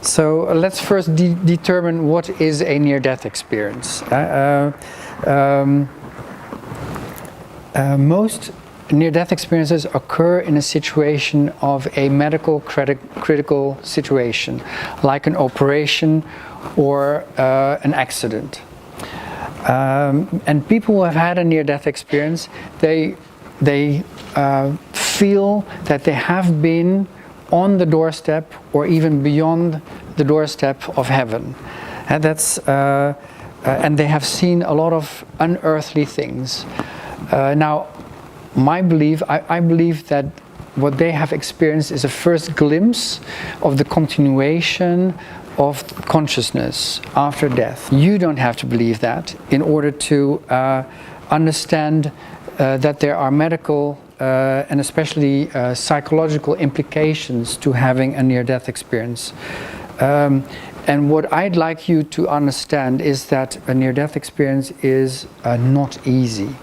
So let's first determine what is a near-death experience. Most near-death experiences occur in a situation of a medical critical situation, like an operation or an accident. And people who have had a near-death experience, they feel that they have been on the doorstep or even beyond the doorstep of heaven. And and they have seen a lot of unearthly things. Now, I believe that what they have experienced is a first glimpse of the continuation of consciousness after death. You don't have to believe that in order to understand that there are medical and especially psychological implications to having a near-death experience. And what I'd like you to understand is that a near-death experience is not easy.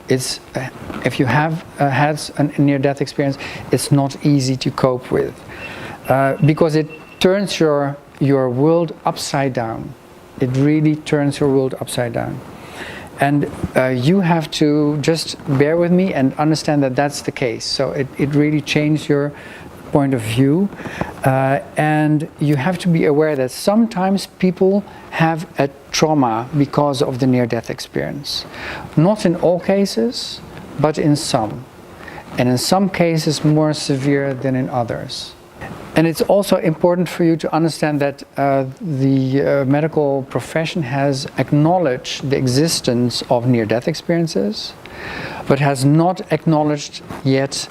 If you have had a near-death experience, it's not easy to cope with because it turns your world upside down. It really turns your world upside down. And you have to just bear with me and understand that that's the case. So it really changed your point of view. And you have to be aware that sometimes people have a trauma because of the near-death experience. Not in all cases, but in some. And in some cases more severe than in others. And it's also important for you to understand that the medical profession has acknowledged the existence of near-death experiences, but has not acknowledged yet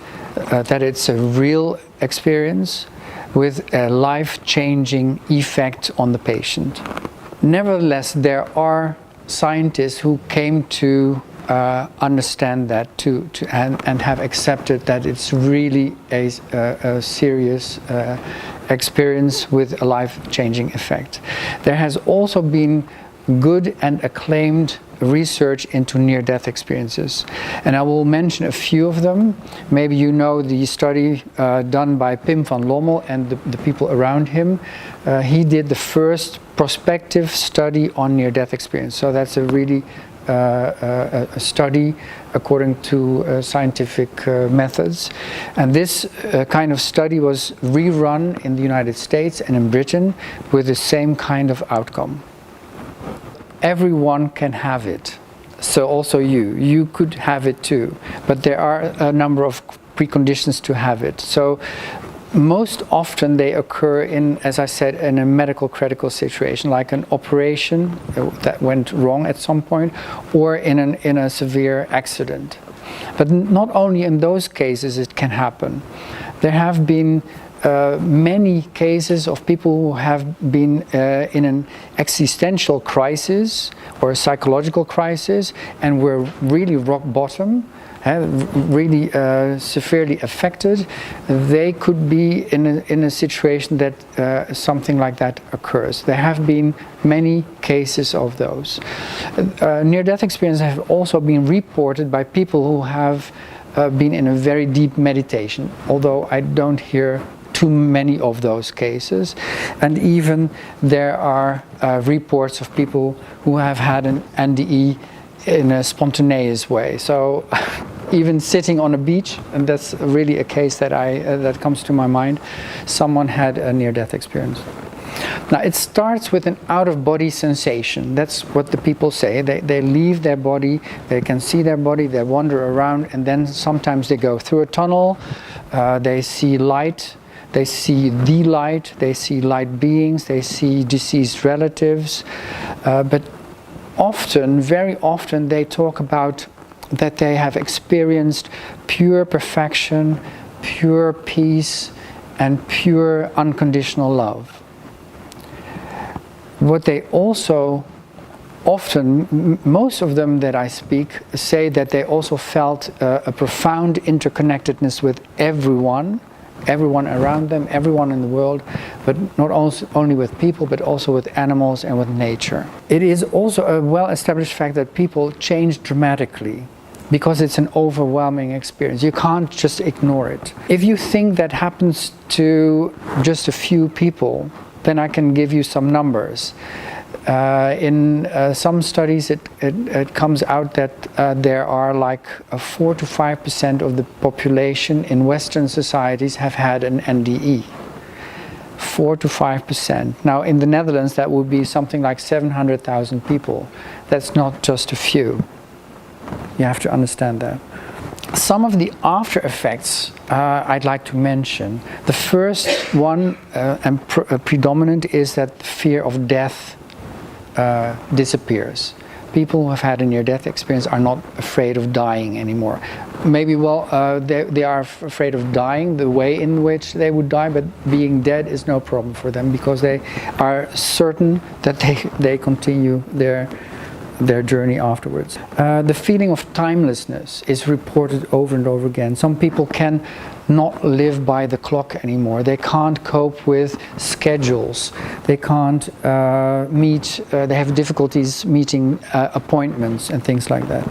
that it's a real experience with a life-changing effect on the patient. Nevertheless, there are scientists who came to understand that and have accepted that it's really a serious experience with a life-changing effect. There has also been good and acclaimed research into near-death experiences, and I will mention a few of them. Maybe you know the study done by Pim van Lommel and the people around him. He did the first prospective study on near-death experience, so that's a really a study according to scientific methods. And this kind of study was rerun in the United States and in Britain with the same kind of outcome. Everyone can have it, so also you could have it too, but there are a number of preconditions to have it. So most often they occur in, as I said, in a medical critical situation, like an operation that went wrong at some point, or in a severe accident. But not only in those cases it can happen. There have been many cases of people who have been in an existential crisis or a psychological crisis and were really rock bottom, really severely affected. They could be in a situation that something like that occurs. There have been many cases of those. Near-death experiences have also been reported by people who have been in a very deep meditation, although I don't hear too many of those cases. And even there are reports of people who have had an NDE in a spontaneous way. So even sitting on a beach, and that's really a case that that comes to my mind, someone had a near-death experience. Now it starts with an out-of-body sensation. That's what the people say. They leave their body, they can see their body, they wander around, and then sometimes they go through a tunnel, they see light, they see the light, they see light beings, they see deceased relatives, but often, very often, they talk about that they have experienced pure perfection, pure peace, and pure unconditional love. What they also often, most of them that I speak, say that they also felt a profound interconnectedness with everyone around them, everyone in the world, but not only with people, but also with animals and with nature. It is also a well-established fact that people change dramatically because it's an overwhelming experience. You can't just ignore it. If you think that happens to just a few people, then I can give you some numbers. In some studies it comes out that there are like 4 to 5% of the population in Western societies have had an NDE. 4 to 5%. Now in the Netherlands that would be something like 700,000 people. That's not just a few. You have to understand that. Some of the after effects I'd like to mention. The first one and predominant is that the fear of death disappears. People who have had a near-death experience are not afraid of dying anymore. Maybe, they are afraid of dying, the way in which they would die, but being dead is no problem for them because they are certain that they continue their journey afterwards. The feeling of timelessness is reported over and over again. Some people can not live by the clock anymore. They can't cope with schedules. They can't they have difficulties meeting appointments and things like that.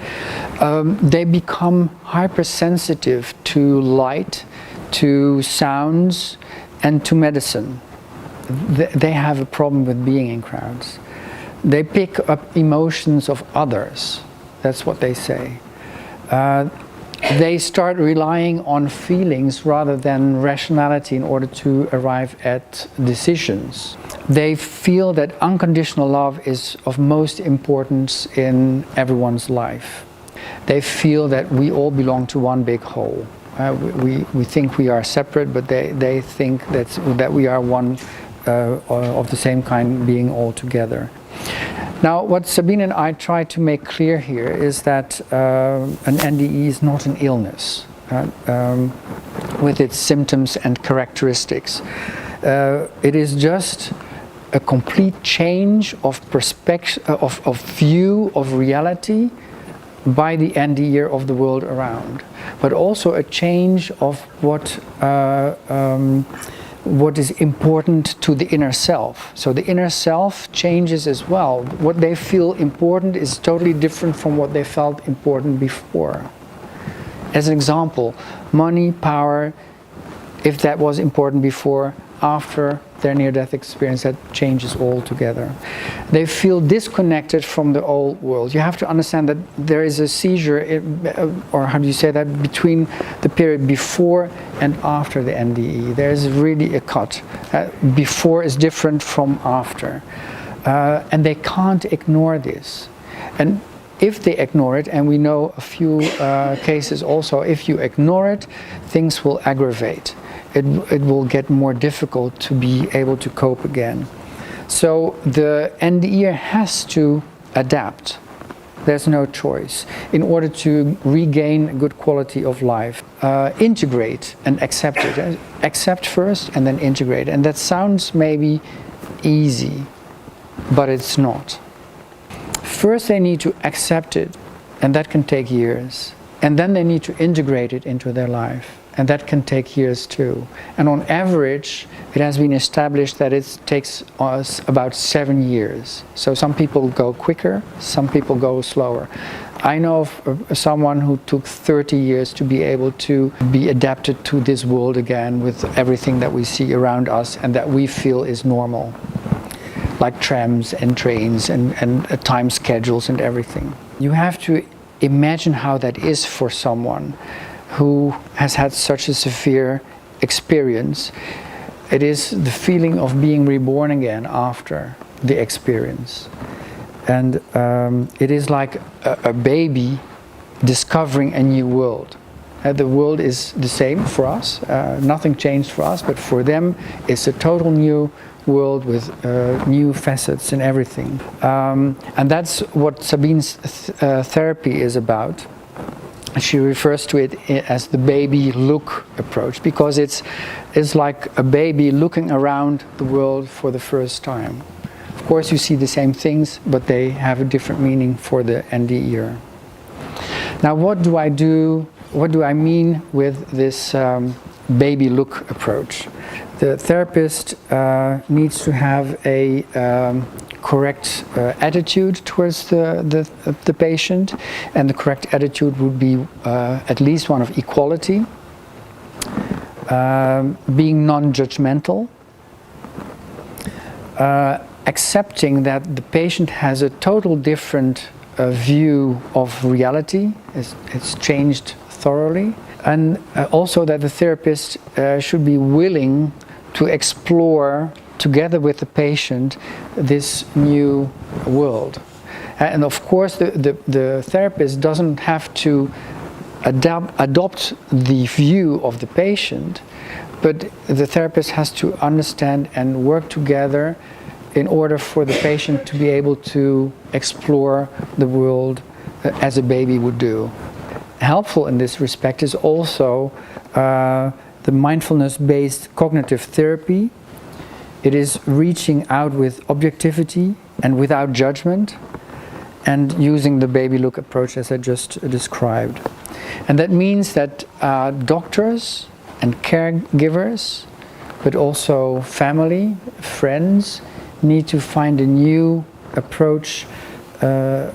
They become hypersensitive to light, to sounds, and to medicine. They have a problem with being in crowds. They pick up emotions of others. That's what they say. They start relying on feelings rather than rationality in order to arrive at decisions. They feel that unconditional love is of most importance in everyone's life. They feel that we all belong to one big whole. We think we are separate, but they think that we are one of the same kind being all together. Now, what Sabine and I try to make clear here is that an NDE is not an illness with its symptoms and characteristics. It is just a complete change of perspective, of view of reality by the NDE of the world around, but also a change of what is important to the inner self. So the inner self changes as well. What they feel important is totally different from what they felt important before. As an example, money, power, if that was important before, after their near-death experience, that changes altogether. They feel disconnected from the old world. You have to understand that there is a seizure, or how do you say that, between the period before and after the NDE. There is really a cut. Before is different from after. And they can't ignore this. And if they ignore it, and we know a few cases also, if you ignore it, things will aggravate. It will get more difficult to be able to cope again. So the NDE has to adapt. There's no choice. In order to regain a good quality of life, integrate and accept it. Accept first and then integrate. And that sounds maybe easy, but it's not. First they need to accept it, and that can take years. And then they need to integrate it into their life. And that can take years too. And on average, it has been established that it takes us about 7 years. So some people go quicker, some people go slower. I know of someone who took 30 years to be able to be adapted to this world again with everything that we see around us and that we feel is normal. Like trams and trains and time schedules and everything. You have to imagine how that is for someone who has had such a severe experience. It is the feeling of being reborn again after the experience. And it is like a baby discovering a new world. The world is the same for us, nothing changed for us, but for them it's a total new world with new facets and everything. And that's what Sabine's therapy is about. She refers to it as the Babylook approach because it's like a baby looking around the world for the first time. Of course you see the same things, but they have a different meaning for the NDE. Now what do I do? What do I mean with this Babylook approach? The therapist needs to have a correct attitude towards the patient, and the correct attitude would be at least one of equality, being non-judgmental, accepting that the patient has a total different view of reality. It's changed thoroughly. And also that the therapist should be willing to explore together with the patient this new world. And of course the therapist doesn't have to adopt the view of the patient, but the therapist has to understand and work together in order for the patient to be able to explore the world as a baby would do. Helpful in this respect is also the mindfulness based cognitive therapy. It is reaching out with objectivity and without judgment, and using the Babylook approach as I just described. And that means that doctors and caregivers, but also family, friends, need to find a new approach to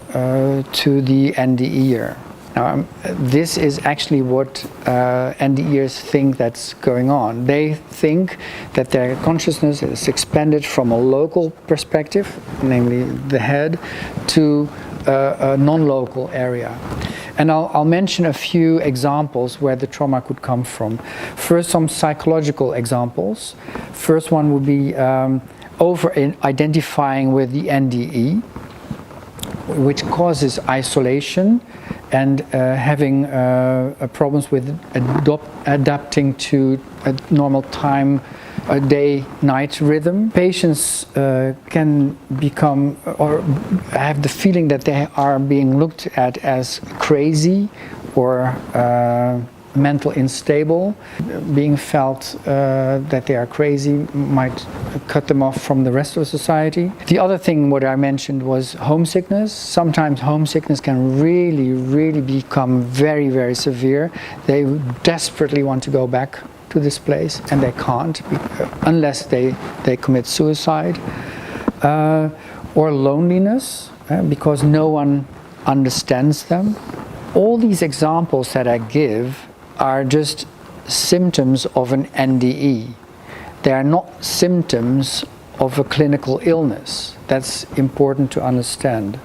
the NDE. Now, this is actually what NDEers think that's going on. They think that their consciousness is expanded from a local perspective, namely the head, to a non-local area. And I'll mention a few examples where the trauma could come from. First, some psychological examples. First one would be over-identifying with the NDE, which causes isolation and having problems with adapting to a normal time, a day-night rhythm. Patients can become or have the feeling that they are being looked at as crazy or mental unstable. Being felt that they are crazy might cut them off from the rest of society. The other thing what I mentioned was homesickness. Sometimes homesickness can really become very severe. They desperately want to go back to this place and they can't unless they commit suicide. Or loneliness because no one understands them. All these examples that I give are just symptoms of an NDE. They are not symptoms of a clinical illness. That's important to understand.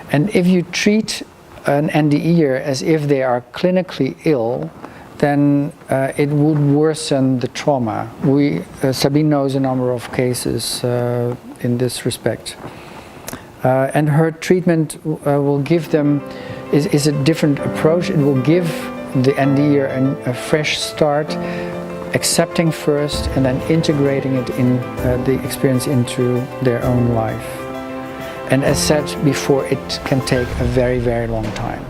And if you treat an NDEer as if they are clinically ill, then it would worsen the trauma. Sabine knows a number of cases in this respect. And her treatment will give them, is a different approach. It will give the NDEer a fresh start, accepting first and then integrating it in the experience into their own life. And as said before, it can take a very long time.